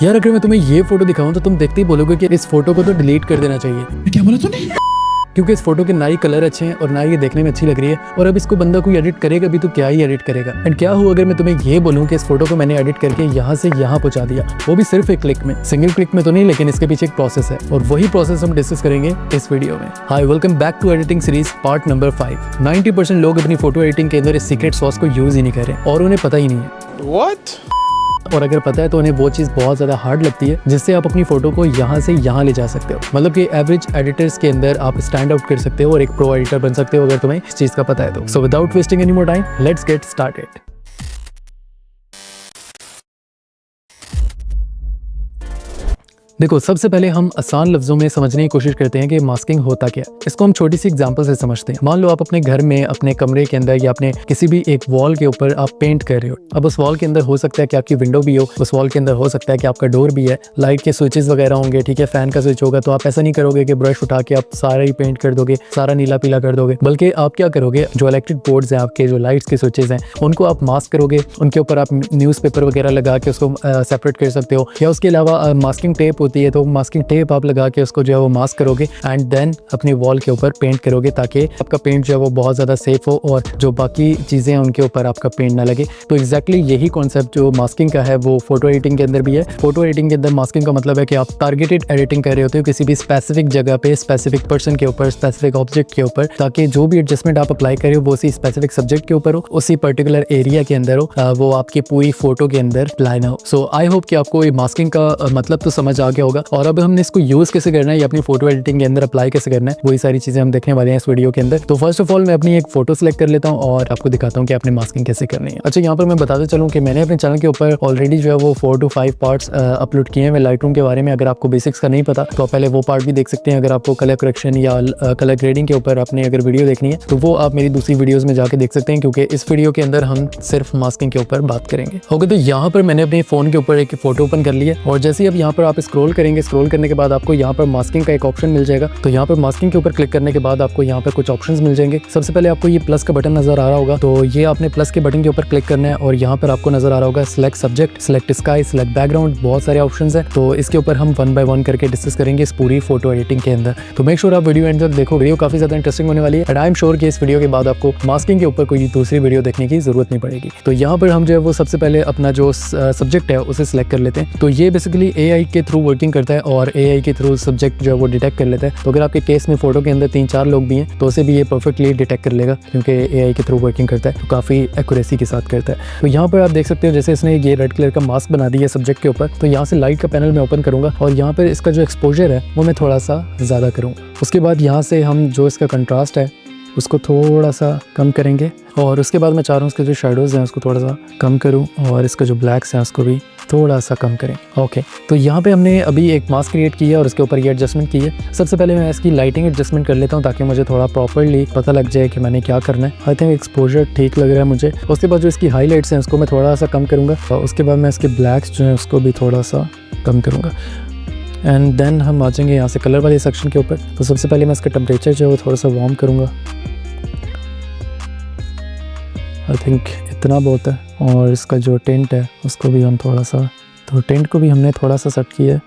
यार अगर मैं तुम्हें ये फोटो दिखाऊं तो तुम देखते ही बोलोगे कि इस फोटो को तो डिलीट कर देना चाहिए। क्या बोला तूने? क्योंकि इस फोटो के ना ही कलर अच्छे हैं और ना ही ये देखने में अच्छी लग रही है, और अब इसको बंदा कोई एडिट करेगा भी तो क्या ही एडिट करेगा। एंड क्या हुआ अगर मैं तुम्हें ये बोलूं कि इस फोटो को मैंने एडिट करके यहाँ से यहाँ पहुंचा दिया, वो भी सिर्फ एक क्लिक में। सिंगल क्लिक में तो नहीं, लेकिन इसके पीछे एक प्रोसेस है और वही प्रोसेस हम डिस्कस करेंगे इस वीडियो में। Hi, welcome back to editing series part number 5। 90% लोग अपनी फोटो एडिटिंग के अंदर इस सीक्रेट सॉस को यूज ही नहीं कर रहे और उन्हें पता ही नहीं है। What? और अगर पता है तो उन्हें वो चीज़ बहुत ज़्यादा हार्ड लगती है जिससे आप अपनी फोटो को यहाँ से यहाँ ले जा सकते हो। मतलब कि एवरेज एडिटर्स के अंदर आप स्टैंड आउट कर सकते हो और एक प्रो एडिटर बन सकते हो अगर तुम्हें इस चीज़ का पता है तो। So without wasting any more time, let's get started. देखो, सबसे पहले हम आसान लफ्जों में समझने की कोशिश करते हैं कि मास्किंग होता क्या है। इसको हम छोटी सी एग्जांपल से समझते हैं। मान लो आप अपने घर में, अपने कमरे के अंदर या अपने किसी भी एक वॉल के ऊपर आप पेंट कर रहे हो। अब उस वॉल के अंदर हो सकता है कि आपकी विंडो भी हो, उस वॉल के अंदर हो सकता है कि आपका डोर भी है, लाइट के स्विचेस वगैरह होंगे, ठीक है, फैन का स्विच होगा। तो आप ऐसा नहीं करोगे कि ब्रश उठा के आप सारा ही पेंट कर दोगे, सारा नीला पीला कर दोगे, बल्कि आप क्या करोगे, जो इलेक्ट्रिक बोर्ड्स हैं आपके, जो लाइट्स के स्विचेस हैं, उनको आप मास्क करोगे। उनके ऊपर आप न्यूज़पेपर वगैरह लगा के उसको सेपरेट कर सकते हो, या उसके अलावा मास्किंग टेप होती है तो मास्किंग टेप आप लगा के उसको जो है वो मास्क करोगे एंड देन अपनी वॉल के ऊपर पेंट करोगे ताकि आपका पेंट जो है वो बहुत ज़्यादा सेफ हो और जो बाकी चीज़ें हैं उनके ऊपर आपका पेंट ना लगे। तो एग्जैक्टली यही कॉन्सेप्ट जो मास्किंग का है वो फोटो एडिटिंग के अंदर भी है। फोटो एडिटिंग के अंदर मास्किंग का मतलब है कि आप टारगेटेड एडिटिंग कर रहे होते हो किसी भी स्पेसिफिक जगह पे, स्पेसिफिक पर्सन के ऊपर, स्पेसिफिक ऑब्जेक्ट के ऊपर, ताकि जो भी एडजस्टमेंट आप अप्लाई कर रहे हो वो उसी स्पेसिफिक सब्जेक्ट के ऊपर हो, उसी पर्टिकुलर एरिया के अंदर हो, वो आपकी पूरी फोटो के अंदर अप्लाई ना हो। सो आई होप कि आपको ये मास्किंग का मतलब तो समझ आ गया होगा। और अब हमने इसको यूज़ कैसे करना है या अपनी फोटो एडिटिंग के अंदर अप्लाई कैसे करना है, वही सारी चीजें हम देखने वाले हैं इस वीडियो के अंदर। तो फर्स्ट ऑफ ऑल मैं अपनी एक फोटो सेलेक्ट कर लेता हूं और आपको दिखाता हूं कि आपने मास्किंग कैसे करनी है। अच्छा, यहाँ पर मैं बताते चलूं कि मैंने अपने चैनल के ऊपर ऑलरेडी जो है वो 4 to 5 पार्ट्स अपलोड किए हैं लाइटरूम के बारे में। अगर आपको बेसिक्स का नहीं पता तो पहले वो पार्ट भी देख सकते हैं। अगर आपको कलर करेक्शन या कलर ग्रेडिंग के ऊपर आपने अगर वीडियो देखनी है तो वो आप मेरी दूसरी वीडियोज में जाके देख सकते हैं, क्योंकि इस वीडियो के अंदर हम सिर्फ मास्किंग के ऊपर बात करेंगे। ओके, तो यहाँ पर मैंने अपने फोन के ऊपर एक फोटो ओपन कर लिया और जैसे अब यहाँ पर आप स्क्रॉल करेंगे, स्क्रॉल करने के बाद आपको यहाँ पर मास्किंग का एक ऑप्शन मिल जाएगा। तो यहाँ पर मास्किंग के ऊपर क्लिक करने के बाद आपको यहाँ पर कुछ ऑप्शंस मिल जाएंगे। सबसे पहले आपको ये प्लस का बटन नजर आ रहा होगा, तो ये आपने प्लस के बटन के ऊपर क्लिक करना है और यहाँ पर आपको नजर आ रहा होगा select subject, select sky, select background, बहुत सारे ऑप्शंस हैं। तो इसके ऊपर हम 1 by 1 करके डिस्कस करेंगे इस पूरी फोटो एडिटिंग के अंदर। तो मेक श्योर आप वीडियो एंड तक देखो, वीडियो काफी ज्यादा इंटरेस्टिंग होने वाली है एंड आई एम श्योर कि इस वीडियो के बाद आपको मास्किंग के ऊपर कोई दूसरी वीडियो देखने की जरूरत नहीं पड़ेगी। तो यहाँ पर हम जो है वो सबसे पहले अपना जो सब्जेक्ट है उसे सिलेक्ट कर लेते हैं। तो ये बेसिकली AI के थ्रू वर्किंग करता है और AI के थ्रू सब्जेक्ट जो है वो डिटेक्ट कर लेता है। तो अगर आपके केस में फोटो के अंदर 3-4 लोग भी हैं तो उसे भी ये परफेक्टली डिटेक्ट कर लेगा, क्योंकि AI के थ्रू वर्किंग करता है तो काफ़ी एक्यूरेसी के साथ करता है। तो यहाँ पर आप देख सकते हो जैसे इसने ये रेड कलर का मास्क बना दिया सब्जेक्ट के ऊपर। तो यहाँ से लाइट का पैनल मैं ओपन करूँगा और यहाँ पर इसका जो एक्सपोजर है वो मैं थोड़ा सा ज़्यादा करूँगा। उसके बाद यहाँ से हम जो इसका कंट्रास्ट है उसको थोड़ा सा कम करेंगे और उसके बाद मैं चाह रहा हूँ इसके जो शेडोज़ हैं उसको थोड़ा सा कम करूँ और इसका जो ब्लैक्स हैं उसको भी थोड़ा सा कम करें। ओके, तो यहाँ पे हमने अभी एक मास्क क्रिएट किया और उसके ऊपर ये एडजस्टमेंट की है। सबसे पहले मैं इसकी लाइटिंग एडजस्टमेंट कर लेता हूँ ताकि मुझे थोड़ा प्रॉपर्ली पता लग जाए कि मैंने क्या करना है। आई थिंक एक्सपोजर ठीक लग रहा है मुझे। उसके बाद जो इसकी हाईलाइट्स हैं उसको मैं थोड़ा सा कम करूँगा और उसके बाद मैं इसके ब्लैक्स जो हैं उसको भी थोड़ा सा कम करूँगा एंड देन हम आ जाएंगे यहाँ से कलर वाले सेक्शन के ऊपर। तो सबसे पहले मैं इसका टेम्परेचर जो है वो थोड़ा सा वार्म करूँगा। आई थिंक इतना बहुत है। और इसका जो टेंट है उसको भी हम थोड़ा सा, तो टेंट को भी हमने थोड़ा सा सेट किया है,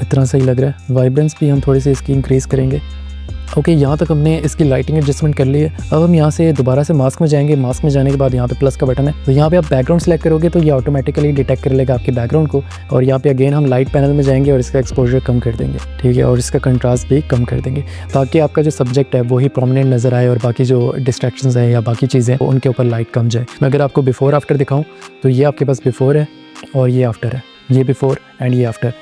इतना सही लग रहा है। वाइब्रेंस भी हम थोड़ी सी इसकी इंक्रीज़ करेंगे। ओके, यहाँ तक हमने इसकी लाइटिंग एडजस्टमेंट कर ली है। अब हम यहाँ से दोबारा से मास्क में जाएंगे। मास्क में जाने के बाद यहाँ पे प्लस का बटन है, तो यहाँ पे आप बैकग्राउंड सेलेक्ट करोगे तो ये ऑटोमेटिकली डिटेक्ट कर लेगा आपके बैकग्राउंड को। और यहाँ पे अगेन हम लाइट पैनल में जाएंगे और इसका एक्सपोजर कम कर देंगे, ठीक है, और इसका कंट्रास्ट भी कम कर देंगे ताकि आपका जो सब्जेक्ट है वही प्रोमिनेंट नज़र आए और बाकी जो डिस्ट्रैक्शंस है या बाकी चीज़ें उनके ऊपर लाइट कम जाए। मैं अगर आपको बिफोर आफ्टर दिखाऊँ तो ये आपके पास बिफोर है और ये आफ्टर है, ये बिफोर एंड ये आफ्टर।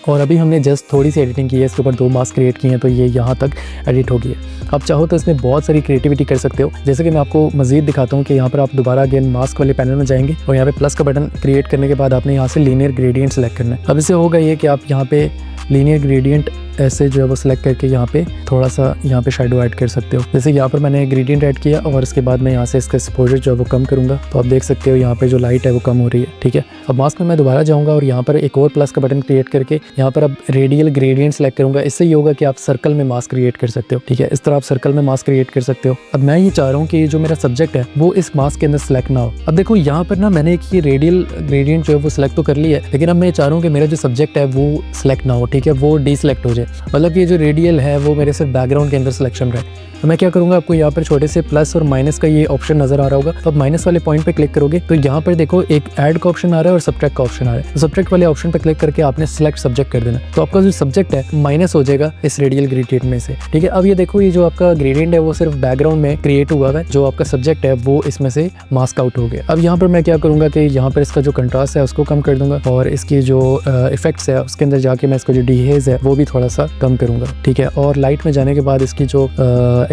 और अभी हमने जस्ट थोड़ी सी एडिटिंग की है, इसके ऊपर 2 मास्क क्रिएट किए हैं तो ये यहाँ तक एडिट हो गई है। आप चाहो तो इसमें बहुत सारी क्रिएटिविटी कर सकते हो, जैसे कि मैं आपको मज़ीद दिखाता हूँ कि यहाँ पर आप दोबारा अगेन मास्क वाले पैनल में जाएंगे और यहाँ पे प्लस का बटन क्रिएट करने के बाद आपने यहाँ से लीनियर ग्रेडियंट सेलेक्ट करना है। अब इससे होगा ये कि आप यहाँ पे लीनियर ग्रेडियंट ऐसे जो है वो सिलेक्ट करके यहाँ पे थोड़ा सा यहाँ पे शेडो ऐड कर सकते हो। जैसे यहाँ पर मैंने ग्रेडियंट ऐड किया और इसके बाद मैं यहाँ से इसका एक्सपोजर जो है वो कम करूँगा, तो आप देख सकते हो यहाँ पे जो लाइट है वो कम हो रही है। ठीक है, अब मास्क में मैं दोबारा जाऊँगा और यहाँ पर एक और प्लस का बटन क्रिएट करके यहाँ पर अब रेडियल ग्रेडियंट सेलेक्ट करूँगा। इससे ये होगा कि आप सर्कल में मास्क क्रिएट कर सकते हो। ठीक है, इस तरह आप सर्कल में मास्क क्रिएट कर सकते हो। अब मैं ये चाह रहा हूँ कि जो मेरा सब्जेक्ट है वो इस मास्क के अंदर सेलेक्ट ना हो। अब देखो यहाँ पर ना मैंने एक ये रेडियल ग्रेडियंट जो है वो सिलेक्ट तो कर लिया है, लेकिन अब मैं चाह रहा हूँ कि मेरा जो सब्जेक्ट है वो सिलेक्ट ना हो। ठीक है, वो डीसिलेक्ट हो जाए, मतलब ये जो रेडियल है वो मेरे सिर्फ बैकग्राउंड के अंदर सिलेक्शन रहे। तो मैं क्या करूँगा, आपको यहाँ पर छोटे से प्लस और माइनस का ये ऑप्शन नजर आ रहा होगा, तो आप माइनस वाले पॉइंट पे क्लिक करोगे तो यहाँ पर देखो एक ऐड का ऑप्शन आ रहा है और सब्ट्रैक्ट का ऑप्शन आ रहा है। तो सब्ट्रैक्ट वाले ऑप्शन पे क्लिक करके आपने सिलेक्ट सब्जेक्ट कर देना, तो आपका जो सब्जेक्ट है माइनस हो जाएगा इस रेडियल ग्रेडियंट में से। ठीक है, अब ये देखो ये जो आपका ग्रेडियंट है वो सिर्फ बैकग्राउंड में क्रिएट हुआ है, जो आपका सब्जेक्ट है वो इसमें से मास्क आउट हो गया। अब यहाँ पर मैं क्या करूँगा कि यहाँ पर इसका जो कंट्रास्ट है उसको कम कर दूंगा और इसकी जो इफेक्ट्स है उसके अंदर जाके मैं इसका जो डीहेज है वो भी थोड़ा सा कम करूँगा। ठीक है, और लाइट में जाने के बाद इसकी जो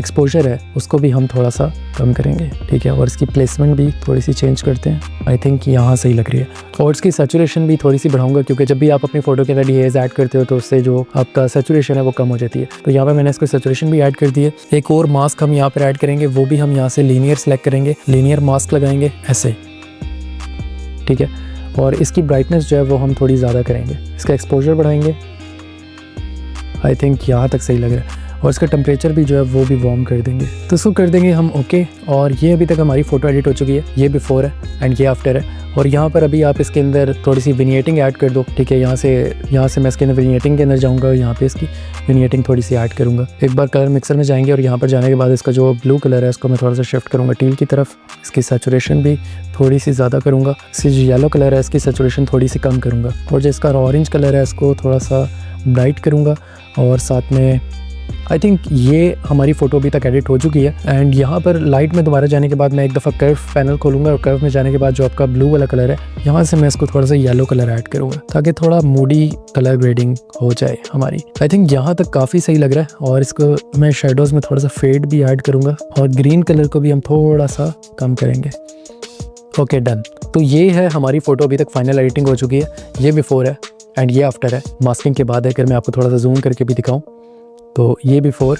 एक्सपोजर है उसको भी हम थोड़ा सा कम करेंगे। ठीक है, और इसकी प्लेसमेंट भी थोड़ी सी चेंज करते हैं। आई थिंक यहाँ सही लग रही है। और इसकी सैचुरेशन भी थोड़ी सी बढ़ाऊंगा, क्योंकि जब भी आप अपनी फोटो के अंदर डीहेज ऐड करते हो तो उससे जो आपका सैचुरेशन है वो कम हो जाती है। तो यहाँ पे मैंने इसको सैचुरेशन भी ऐड कर दी है। एक और मास्क हम यहाँ पर ऐड करेंगे, वो भी हम यहाँ से लीनियर सेलेक्ट करेंगे, लीनियर मास्क लगाएंगे ऐसे। ठीक है, और इसकी ब्राइटनेस जो है वो हम थोड़ी ज़्यादा करेंगे, इसका एक्सपोजर बढ़ाएंगे। आई थिंक यहाँ तक सही लग रहा है, और इसका टेम्परेचर भी जो है वो भी वार्म कर देंगे। तो इसको कर देंगे हम ओके। और ये अभी तक हमारी फ़ोटो एडिट हो चुकी है, ये बिफोर है एंड ये आफ्टर है। और यहाँ पर अभी आप इसके अंदर थोड़ी सी विनिएटिंग ऐड कर दो। ठीक है, यहाँ से मैं इसके अंदर विनिएटिंग के अंदर जाऊँगा और यहाँ पे इसकी विनिएटिंग थोड़ी सी ऐड करूँगा। एक बार कलर मिक्सर में जाएंगे और यहाँ पर जाने के बाद इसका जो ब्लू कलर है इसको मैं थोड़ा सा शिफ्ट करूँगा टील की तरफ। इसकी सैचुरेशन भी थोड़ी सी ज़्यादा करूँगा। इसकी जो येलो कलर है इसकी सैचुरेशन थोड़ी सी कम करूँगा। और जो इसका ऑरेंज कलर है इसको थोड़ा सा ब्राइट करूँगा। और साथ में आई थिंक ये हमारी फ़ोटो अभी तक एडिट हो चुकी है। एंड यहाँ पर लाइट में दोबारा जाने के बाद मैं एक दफ़ा कर्व पैनल खोलूँगा और कर्व में जाने के बाद जो आपका ब्लू वाला कलर है यहाँ से मैं इसको थोड़ा सा येलो कलर ऐड करूँगा, ताकि थोड़ा मूडी कलर ग्रेडिंग हो जाए हमारी। आई थिंक यहाँ तक काफ़ी सही लग रहा है। और इसको मैं शेडोज़ में थोड़ा सा फेड भी ऐड करूँगा और ग्रीन कलर को भी हम थोड़ा सा कम करेंगे। Okay, done. तो ये है हमारी फ़ोटो अभी तक फाइनल एडिटिंग हो चुकी है। ये बिफोर है एंड ये आफ्टर है। मास्किंग के बाद अगर मैं आपको थोड़ा सा जूम करके भी दिखाऊं तो ये बिफोर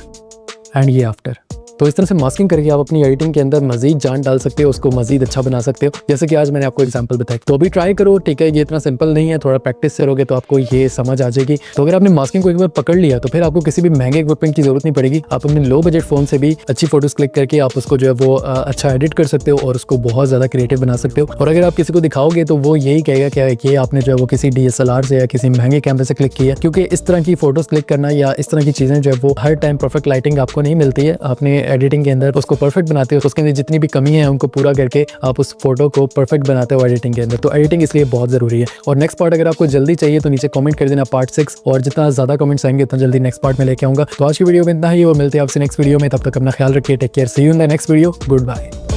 एंड ये आफ्टर। तो इस तरह से मास्किंग करके आप अपनी एडिटिंग के अंदर मजीद जान डाल सकते हो, उसको मजीद अच्छा बना सकते हो, जैसे कि आज मैंने आपको एग्जांपल बताया। तो अभी ट्राई करो। ठीक है, ये इतना सिंपल नहीं है, थोड़ा प्रैक्टिस से करोगे तो आपको ये समझ आ जाएगी। तो अगर आपने मास्किंग को एक बार पकड़ लिया तो फिर आपको किसी भी महंगे इक्विपमेंट की जरूरत नहीं पड़ेगी। आप अपने लो बजट फोन से भी अच्छी फोटोज क्लिक करके आप उसको जो है वो अच्छा एडिट कर सकते हो और उसको बहुत ज़्यादा क्रिएटिव बना सकते हो। और अगर आप किसी को दिखाओगे तो वो यही कहेगा कि ये आपने जो है वो किसी DSLR से या किसी महंगे कैमरे से क्लिक किया, क्योंकि इस तरह की फोटोज क्लिक करना या इस तरह की चीज़ें जो है वो हर टाइम परफेक्ट लाइटिंग आपको नहीं मिलती है। आपने एडिटिंग के अंदर उसको परफेक्ट बनाते हो तो उसके अंदर जितनी भी कमी है उनको पूरा करके आप उस फोटो को परफेक्ट बनाते हो एडिटिंग के अंदर। तो एडिटिंग इसलिए बहुत ज़रूरी है। और नेक्स्ट पार्ट अगर आपको जल्दी चाहिए तो नीचे कमेंट कर देना पार्ट 6, और जितना ज़्यादा कमेंट्स आएंगे उतना जल्दी नेक्स्ट पार्ट में लेके आऊँगा। तो आज की वीडियो में इतना ही, वो मिलते हैं आपसे नेक्स्ट वीडियो में। तब तक अपना ख्याल रखिए। Take care, see you in the next video. Good bye.